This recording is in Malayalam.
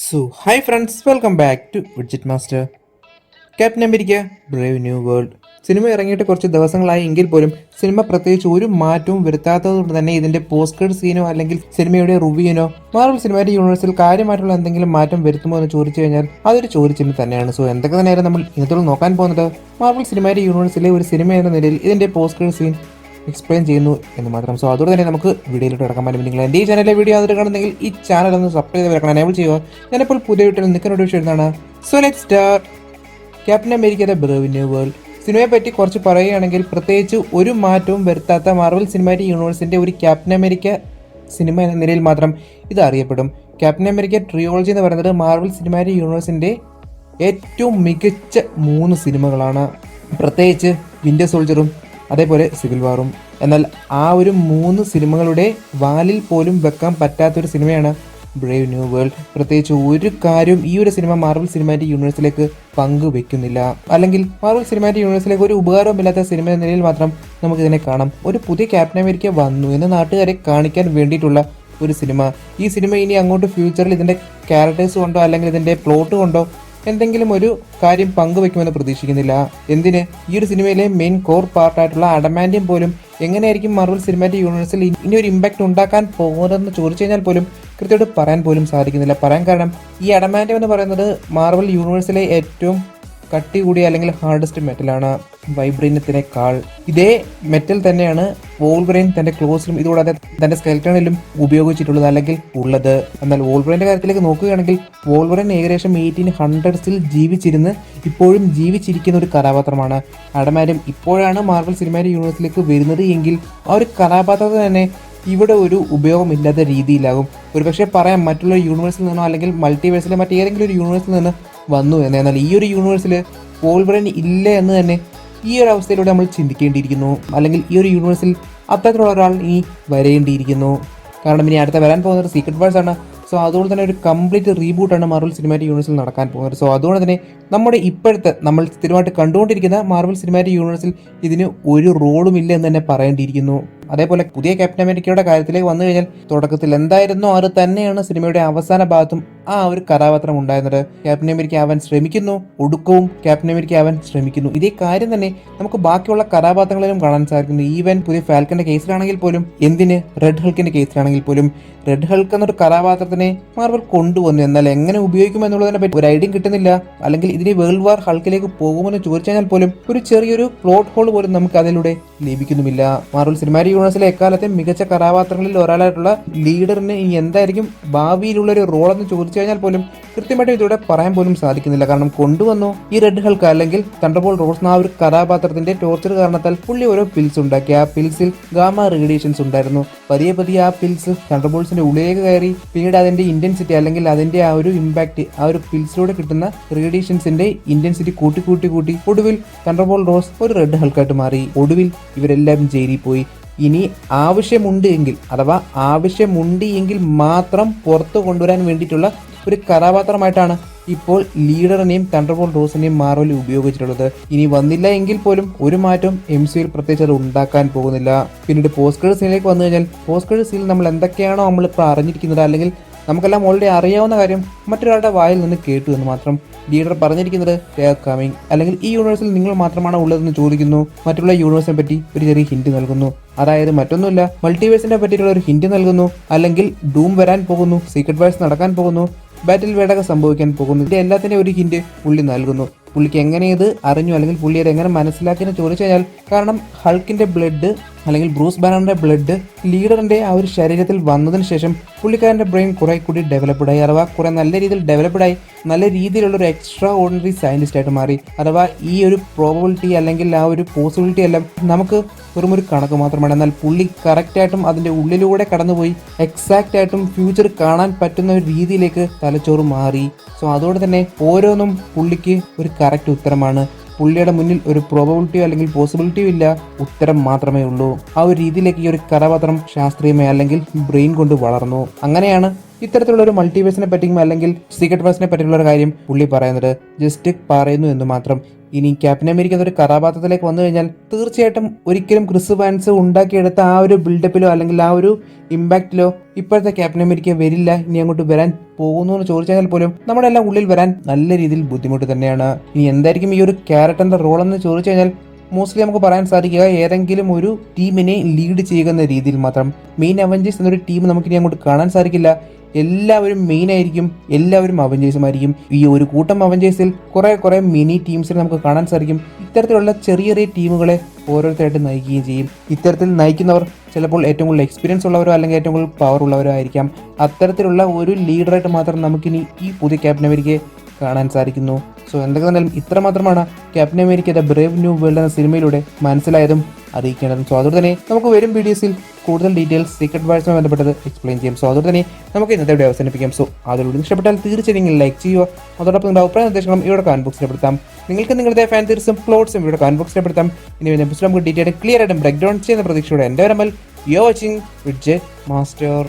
Hi friends, welcome back to Widget Master. Captain America Brave new world cinema ഇറങ്ങിയിട്ട് കുറച്ച് ദിവസങ്ങളായി എങ്കിൽ പോലും സിനിമ പ്രത്യേകിച്ച് ഒരു മാറ്റവും വരുത്താത്തതുകൊണ്ട് തന്നെ ഇതിന്റെ പോസ്റ്റ് ക്രെഡിറ്റ് സീനോ അല്ലെങ്കിൽ സിനിമയുടെ റിവ്യൂനോ മാർവൽ സിനിമാറ്റിക് യൂണിവേഴ്സിൽ കാര്യമായിട്ടുള്ള എന്തെങ്കിലും മാറ്റം വരുത്തുമോ എന്ന് ചോദിച്ചു കഴിഞ്ഞാൽ അതൊരു ചോദിച്ചിന് തന്നെയാണ്. എന്തൊക്കെ തന്നെയായിരുന്നു നമ്മൾ ഇന്നത്തോളം നോക്കാൻ പോകുന്നത് മാർവൽ സിനിമാറ്റിക് യൂണിവേഴ്സിലെ ഒരു സിനിമ എന്ന നിലയിൽ ഇതിന്റെ പോസ്റ്റ് ക്രെഡിറ്റ് സീൻ എക്സ്പ്ലെയിൻ ചെയ്യുന്നു എന്ന് മാത്രം. അതുകൊണ്ട് തന്നെ നമുക്ക് വീഡിയോയിലോട്ട് കിടക്കാൻ പറ്റും. നിങ്ങൾ എൻ്റെ ഈ ചാനലിലെ വീഡിയോ ആദ്യം കാണുന്നെങ്കിൽ ഈ ചാനൽ ഒന്ന് സബ്സ്ക്രൈബ് ചെയ്ത് വെക്കണം, എനേബിൾ ചെയ്യുക. ഞാനിപ്പോൾ പുതിയ വീട്ടിൽ നിൽക്കുന്ന വിഷയം എന്താണ്? Let's start. ക്യാപ്റ്റൻ അമേരിക്കയുടെ ബ്രേവ് ന്യൂ വേൾഡ് സിനിമയെ പറ്റി കുറച്ച് പറയുകയാണെങ്കിൽ പ്രത്യേകിച്ച് ഒരു മാറ്റവും വരുത്താത്ത മാർവൽ സിനിമാറ്റിക് യൂണിവേഴ്സിന്റെ ഒരു ക്യാപ്റ്റൻ അമേരിക്ക സിനിമ എന്ന നിലയിൽ മാത്രം ഇത് അറിയപ്പെടും. ക്യാപ്റ്റൻ അമേരിക്ക ട്രിയോളജി എന്ന് പറയുന്നത് മാർവൽ സിനിമാറ്റിക് യൂണിവേഴ്സിന്റെ ഏറ്റവും മികച്ച 3 സിനിമകളാണ്. പ്രത്യേകിച്ച് വിന്റർ സോൾജറും അതേപോലെ സിവിൽ വാറും. എന്നാൽ ആ ഒരു 3 സിനിമകളുടെ വാലിൽ പോലും വെക്കാൻ പറ്റാത്തൊരു സിനിമയാണ് ബ്രേവ് ന്യൂ വേൾഡ്. പ്രത്യേകിച്ച് ഒരു കാര്യവും ഈ ഒരു സിനിമ മാർവൽ സിനിമാറ്റിക് യൂണിവേഴ്സിലേക്ക് പങ്കുവെക്കുന്നില്ല, അല്ലെങ്കിൽ മാർവൽ സിനിമാറ്റിക് യൂണിവേഴ്സിലേക്ക് ഒരു ഉപകാരവുമില്ലാത്ത സിനിമ എന്ന നിലയിൽ മാത്രം നമുക്കിതിനെ കാണാം. ഒരു പുതിയ ക്യാപ്റ്റൻ അമേരിക്ക വന്നു എന്ന് നാട്ടുകാരെ കാണിക്കാൻ വേണ്ടിയിട്ടുള്ള ഒരു സിനിമ. ഈ സിനിമ ഇനി അങ്ങോട്ട് ഫ്യൂച്ചറിൽ ഇതിന്റെ ക്യാരക്ടേഴ്സ് കൊണ്ടോ അല്ലെങ്കിൽ ഇതിന്റെ പ്ലോട്ട് കൊണ്ടോ എന്തെങ്കിലും ഒരു കാര്യം പങ്കുവെക്കുമെന്ന് പ്രതീക്ഷിക്കുന്നില്ല. എന്തിന്, ഈ ഒരു സിനിമയിലെ മെയിൻ കോർ പാർട്ടായിട്ടുള്ള അഡമാൻഡിയം പോലും എങ്ങനെയായിരിക്കും മാർവൽ സിനിമാറ്റിക് യൂണിവേഴ്സിൽ ഇനി ഒരു ഇമ്പാക്ട് ഉണ്ടാക്കാൻ പോകുന്നതെന്ന് ചോദിച്ചു കഴിഞ്ഞാൽ പോലും കൃത്യമായിട്ട് പറയാൻ പോലും സാധിക്കുന്നില്ല. പറയാൻ കാരണം ഈ അഡമാൻഡിയം എന്ന് പറയുന്നത് മാർവൽ യൂണിവേഴ്സിലെ ഏറ്റവും കട്ടി കൂടിയ അല്ലെങ്കിൽ ഹാർഡസ്റ്റ് മെറ്റലാണ് വൈബ്രേനിയത്തിനേക്കാൾ. ഇതേ മെറ്റൽ തന്നെയാണ് വോൾവറൈൻ തന്റെ ക്ലോസിലും ഇതുകൂടാതെ തന്റെ സ്കെൽറ്റണിലും ഉപയോഗിച്ചിട്ടുള്ളത് അല്ലെങ്കിൽ ഉള്ളത്. എന്നാൽ വോൾവറൈന്റെ കാര്യത്തിലേക്ക് നോക്കുകയാണെങ്കിൽ വോൾവറൈൻ ഏകദേശം 1800s ജീവിച്ചിരുന്ന് ഇപ്പോഴും ജീവിച്ചിരിക്കുന്ന ഒരു കഥാപാത്രമാണ്. അഡമാൻഡിയം ഇപ്പോഴാണ് മാർവൽ സിനിമാറ്റിക് യൂണിവേഴ്സിലേക്ക് വരുന്നത് എങ്കിൽ ആ ഒരു കഥാപാത്രത്തെ തന്നെ ഇവിടെ ഒരു ഉപയോഗമില്ലാത്ത രീതിയിലാകും. ഒരുപക്ഷെ പറയാം മറ്റുള്ള യൂണിവേഴ്സിൽ നിന്നോ അല്ലെങ്കിൽ മൾട്ടിവേഴ്സിലെ മറ്റേതെങ്കിലും ഒരു യൂണിവേഴ്സിൽ നിന്ന് വന്നു എന്ന്. എന്നാൽ ഈ ഒരു യൂണിവേഴ്സിൽ വോൾവറൈൻ ഇല്ല എന്ന് തന്നെ ഈ ഒരു അവസ്ഥയിലൂടെ നമ്മൾ ചിന്തിക്കേണ്ടിയിരിക്കുന്നു. അല്ലെങ്കിൽ ഈ ഒരു യൂണിവേഴ്സിൽ അത്തരത്തിലുള്ള ഒരാൾ ഇനി വരേണ്ടിയിരിക്കുന്നു. കാരണം ഇനി അടുത്ത വരാൻ പോകുന്നത് സീക്രട്ട് വാഴ്സ് ആണ്. അതുകൊണ്ട് തന്നെ ഒരു കംപ്ലീറ്റ് റീബൂട്ടാണ് മാർവൽ സിനിമാറ്റിക് യൂണിവേഴ്സിൽ നടക്കാൻ പോകുന്നത്. അതുകൊണ്ട് തന്നെ നമ്മുടെ ഇപ്പോഴത്തെ നമ്മൾ സ്ഥിരമായിട്ട് കണ്ടുകൊണ്ടിരിക്കുന്ന മാർവൽ സിനിമാറ്റിക് യൂണിവേഴ്സിൽ ഇതിന് ഒരു റോളും ഇല്ല എന്ന് തന്നെ പറയേണ്ടിയിരിക്കുന്നു. അതേപോലെ പുതിയ ക്യാപ്റ്റൻ അമേരിക്കയുടെ കാര്യത്തിലേക്ക് വന്നു കഴിഞ്ഞാൽ തുടക്കത്തിൽ എന്തായിരുന്നോ അത് തന്നെയാണ് സിനിമയുടെ അവസാന ഭാഗത്തും ആ ഒരു കഥാപാത്രം ഉണ്ടായിരുന്നത്. ക്യാപ്റ്റൻ അമേരിക്ക ആവാൻ ശ്രമിക്കുന്നു, ഒടുക്കവും ക്യാപ്റ്റൻ അമേരിക്ക ആവാൻ ശ്രമിക്കുന്നു. ഇതേ കാര്യം തന്നെ നമുക്ക് ബാക്കിയുള്ള കഥാപാത്രങ്ങളിലും കാണാൻ സാധിക്കുന്നു. ഈവൻ പുതിയ ഫാൽക്കന്റെ കേസിലാണെങ്കിൽ പോലും, എന്തിന് റെഡ് ഹൾക്കിന്റെ കേസിലാണെങ്കിൽ പോലും റെഡ് ഹൾക്ക് എന്നൊരു കഥാപാത്രത്തിനെ മാർവൽ കൊണ്ടുവന്നു. എന്നാൽ എങ്ങനെ ഉപയോഗിക്കും എന്നുള്ളതിനെ പറ്റി ഒരു ഐഡിയ കിട്ടുന്നില്ല. അല്ലെങ്കിൽ ഇതിന് വേൾഡ് വാർ ഹൾക്കിലേക്ക് പോകുമെന്ന് ചോദിച്ചു കഴിഞ്ഞാൽ പോലും ഒരു ചെറിയൊരു പ്ലോട്ട് ഹോൾ പോലും നമുക്ക് അതിലൂടെ ലഭിക്കുന്നുമില്ല. മാർവൽ സിനിമാറ്റിക് യൂണിവേഴ്സിലെ എക്കാലത്തെ മികച്ച കഥാപാത്രങ്ങളിൽ ഒരാളായിട്ടുള്ള ലീഡറിന് ഇനി എന്തായിരിക്കും ഭാവിയിലുള്ള ഒരു റോൾ എന്ന് ചോദിച്ചു കഴിഞ്ഞാൽ പോലും കൃത്യമായിട്ട് ഇതിലൂടെ പറയാൻ പോലും സാധിക്കുന്നില്ല. കാരണം കൊണ്ടുവന്നു ഈ റെഡ് ഹൾക്ക് അല്ലെങ്കിൽ തണ്ടർബോൾട്ട് റോസ് എന്ന ആ ഒരു കഥാപാത്രത്തിന്റെ ടോർച്ചർ കാരണത്താൽ പുള്ളി ഓരോ പിൽസ് ഉണ്ടാക്കി. ആ പിൽസിൽ ഗാമ റേഡിയേഷൻസ് ഉണ്ടായിരുന്നു. പതിയെ പതിയെ ആ പിൽസ് തണ്ടർബോൾട്സിന്റെ ഉള്ളിലേക്ക് കയറി പിന്നീട് അതിന്റെ ഇന്റൻസിറ്റി അല്ലെങ്കിൽ അതിന്റെ ആ ഒരു ഇമ്പാക്ട്, ആ ഒരു പിൽസിലൂടെ കിട്ടുന്ന റേഡിയേഷൻസിന്റെ ഇന്റൻസിറ്റി കൂട്ടി കൂട്ടി കൂട്ടി ഒടുവിൽ തണ്ടർബോൾട്ട് റോസ് ഒരു റെഡ് ഹൾക്കായിട്ട് മാറി. ഒടുവിൽ ഇവരെല്ലാം ജയിലിൽ പോയി. ഇനി ആവശ്യമുണ്ട് എങ്കിൽ മാത്രം പുറത്തു കൊണ്ടുവരാൻ വേണ്ടിയിട്ടുള്ള ഒരു കഥാപാത്രമായിട്ടാണ് ഇപ്പോൾ ലീഡറിനെയും തണ്ടർബോൾട്ട് റോസിനെയും മാർവൽ ഉപയോഗിച്ചിട്ടുള്ളത്. ഇനി വന്നില്ല എങ്കിൽ പോലും ഒരു മാറ്റവും MCUയിൽ പ്രത്യേകിച്ച് അത് ഉണ്ടാക്കാൻ പോകുന്നില്ല. പിന്നീട് പോസ്റ്റ് ക്രെഡിറ്റ് സീനിലേക്ക് വന്നു കഴിഞ്ഞാൽ പോസ്റ്റ് ക്രെഡിറ്റ് സീനിൽ നമ്മൾ എന്തൊക്കെയാണോ നമ്മളിപ്പോൾ അറിഞ്ഞിരിക്കുന്നത് അല്ലെങ്കിൽ നമുക്കെല്ലാം ഓൾറെഡി അറിയാവുന്ന കാര്യം മറ്റൊരാളുടെ വായിൽ നിന്ന് കേട്ടു എന്ന് മാത്രം. ലീഡർ പറഞ്ഞിരിക്കുന്നത് ദേ ആർ കമ്മിങ്, അല്ലെങ്കിൽ ഈ യൂണിവേഴ്സിൽ നിങ്ങൾ മാത്രമാണ് ഉള്ളതെന്ന് ചോദിക്കുന്നു. മറ്റുള്ള യൂണിവേഴ്സിനെ പറ്റി ഒരു ചെറിയ ഹിന്റ് നൽകുന്നു. അതായത് മറ്റൊന്നുമില്ല, മൾട്ടിവേഴ്സിനെ പറ്റിയിട്ടുള്ള ഒരു ഹിന്റ് നൽകുന്നു. അല്ലെങ്കിൽ ഡൂം വരാൻ പോകുന്നു, സീക്രട്ട് വാഴ്സ് നടക്കാൻ പോകുന്നു, ബാറ്റിൽ വേടൊക്കെ സംഭവിക്കാൻ പോകുന്നു. ഇതിന്റെ എല്ലാത്തിൻ്റെ ഒരു ഹിന്റ് പുള്ളി നൽകുന്നു. പുള്ളിക്ക് എങ്ങനെ ഇത് അറിഞ്ഞു അല്ലെങ്കിൽ പുള്ളി അത് എങ്ങനെ മനസ്സിലാക്കിയെന്ന് ചോദിച്ചു കഴിഞ്ഞാൽ, കാരണം ഹൾക്കിന്റെ ബ്ലഡ് അല്ലെങ്കിൽ ബ്രൂസ് ബാനറിന്റെ ബ്ലഡ് ലീഡറിന്റെ ആ ഒരു ശരീരത്തിൽ വന്നതിന് ശേഷം പുള്ളിക്കാരന്റെ ബ്രെയിൻ കുറെ കൂടി ഡെവലപ്ഡായി, അഥവാ കുറെ നല്ല രീതിയിൽ ഡെവലപ്ഡായി നല്ല രീതിയിലുള്ള ഒരു എക്സ്ട്രാ ഓർഡിനറി സയന്റിസ്റ്റ് ആയിട്ട് മാറി. അഥവാ ഈ ഒരു പ്രോബബിലിറ്റി അല്ലെങ്കിൽ ആ ഒരു പോസിബിലിറ്റി എല്ലാം നമുക്ക് വെറും ഒരു കണക്ക് മാത്രമാണ്. എന്നാൽ പുള്ളി കറക്റ്റായിട്ടും അതിന്റെ ഉള്ളിലൂടെ കടന്നുപോയി എക്സാക്റ്റ് ആയിട്ടും ഫ്യൂച്ചർ കാണാൻ പറ്റുന്ന ഒരു രീതിയിലേക്ക് തലച്ചോറ് മാറി. അതുകൊണ്ട് തന്നെ ഓരോന്നും പുള്ളിക്ക് ഒരു കറക്റ്റ് ഉത്തരമാണ്. പുള്ളിയുടെ മുന്നിൽ ഒരു പ്രോബബിലിറ്റിയോ അല്ലെങ്കിൽ പോസിബിലിറ്റിയോ ഇല്ല, ഉത്തരം മാത്രമേ ഉള്ളൂ. ആ ഒരു രീതിയിലേക്ക് ഈ ഒരു കഥാപാത്രം ശാസ്ത്രീയമായി അല്ലെങ്കിൽ ബ്രെയിൻ കൊണ്ട് വളർന്നു. അങ്ങനെയാണ് ഇത്തരത്തിലുള്ള ഒരു മൾട്ടിവേഴ്സിനെ പറ്റിയും അല്ലെങ്കിൽ സീക്രട്ട് വേഴ്സിനെ പറ്റിയുള്ള ഒരു കാര്യം പുള്ളി പറയുന്നത്. ജസ്റ്റ് പറയുന്നു എന്ന് മാത്രം. ഇനി ക്യാപ്റ്റൻ അമേരിക്ക അതൊരു കഥാപാത്രത്തിലേക്ക് വന്നു കഴിഞ്ഞാൽ തീർച്ചയായിട്ടും ഒരിക്കലും ക്രിസ് വാൻസ് ഉണ്ടാക്കിയെടുത്ത ആ ഒരു ബിൽഡപ്പിലോ അല്ലെങ്കിൽ ആ ഒരു ഇമ്പാക്റ്റിലോ ഇപ്പോഴത്തെ ക്യാപ്റ്റൻ അമേരിക്ക വരില്ല. ഇനി അങ്ങോട്ട് വരാൻ പോകുന്നു എന്ന് ചോദിച്ചാൽ പോലും നമ്മുടെ എല്ലാം ഉള്ളിൽ വരാൻ നല്ല രീതിയിൽ ബുദ്ധിമുട്ട് തന്നെയാണ്. ഇനി എന്തായിരിക്കും ഈ ഒരു ക്യാരക്ടറിന്റെ റോൾ എന്ന് ചോദിച്ചു കഴിഞ്ഞാൽ മോസ്റ്റ്ലി നമുക്ക് പറയാൻ സാധിക്കുക ഏതെങ്കിലും ഒരു ടീമിനെ ലീഡ് ചെയ്യുന്ന രീതിയിൽ മാത്രം. മെയിൻ അവഞ്ചേഴ്സ് എന്നൊരു ടീം നമുക്കിനി അങ്ങോട്ട് കാണാൻ സാധിക്കില്ല. എല്ലാവരും മെയിൻ ആയിരിക്കും, എല്ലാവരും അവഞ്ചേഴ്സുമായിരിക്കും. ഈ ഒരു കൂട്ടം അവഞ്ചേഴ്സിൽ കുറെ മിനി ടീംസിനെ നമുക്ക് കാണാൻ സാധിക്കും. ഇത്തരത്തിലുള്ള ചെറിയ ചെറിയ ടീമുകളെ ഓരോരുത്തരായിട്ട് നയിക്കുകയും ചെയ്യും. ഇത്തരത്തിൽ നയിക്കുന്നവർ ചിലപ്പോൾ ഏറ്റവും കൂടുതൽ എക്സ്പീരിയൻസ് ഉള്ളവരോ അല്ലെങ്കിൽ ഏറ്റവും കൂടുതൽ പവർ ഉള്ളവരോ ആയിരിക്കാം. അത്തരത്തിലുള്ള ഒരു ലീഡറായിട്ട് മാത്രം നമുക്കിനി ഈ പുതിയ ക്യാപ്റ്റൻ അമേരിക്കയെ കാണാൻ സാധിക്കുന്നു. സോ എന്തൊക്കെ തന്നെയാലും ഇത്രമാത്രമാണ് captain America the brave new world എന്ന സിനിമയിലൂടെ മനസ്സിലായതും അറിയിക്കേണ്ടതും. സോ അതുകൊണ്ട് തന്നെ നമുക്ക് വരും വീഡിയോസിൽ കൂടുതൽ ഡീറ്റെയിൽസ് സീക്രട്ട് വാഴ്സുമായി ബന്ധപ്പെട്ടത് എക്സ്പ്ലെയിൻ ചെയ്യും. സോ അതുകൊണ്ട് തന്നെ നമുക്ക് ഇന്നത്തെ വീഡിയോ അവസാനിപ്പിക്കാം. സോ അതിലൂടെ ഇഷ്ടപ്പെട്ടാൽ തീർച്ചയായും ലൈക്ക് ചെയ്യുക. അതോടൊപ്പം നിങ്ങളുടെ അഭിപ്രായ നിർദ്ദേശങ്ങളും ഇവിടെ കമന്റ് ബോക്സിൽ പെടുത്താം. നിങ്ങൾക്ക് നിങ്ങളുടെ ഫാൻ തീർച്ചും പ്ലോട്ട്സും ഇവിടെ കമന്റ് ബോക്സിൽ പെടുത്താം. ഇനി നമുക്ക് ഡീറ്റെയിൽ ക്ലിയർ ആയിട്ടും ബ്രേക്ക് ഡൗൺ ചെയ്യുന്ന പ്രതീക്ഷയോടെ എൻ്റെ വരമ്പൽ യു വാച്ചിങ് വിഡ്ജറ്റ് മാസ്റ്റർ.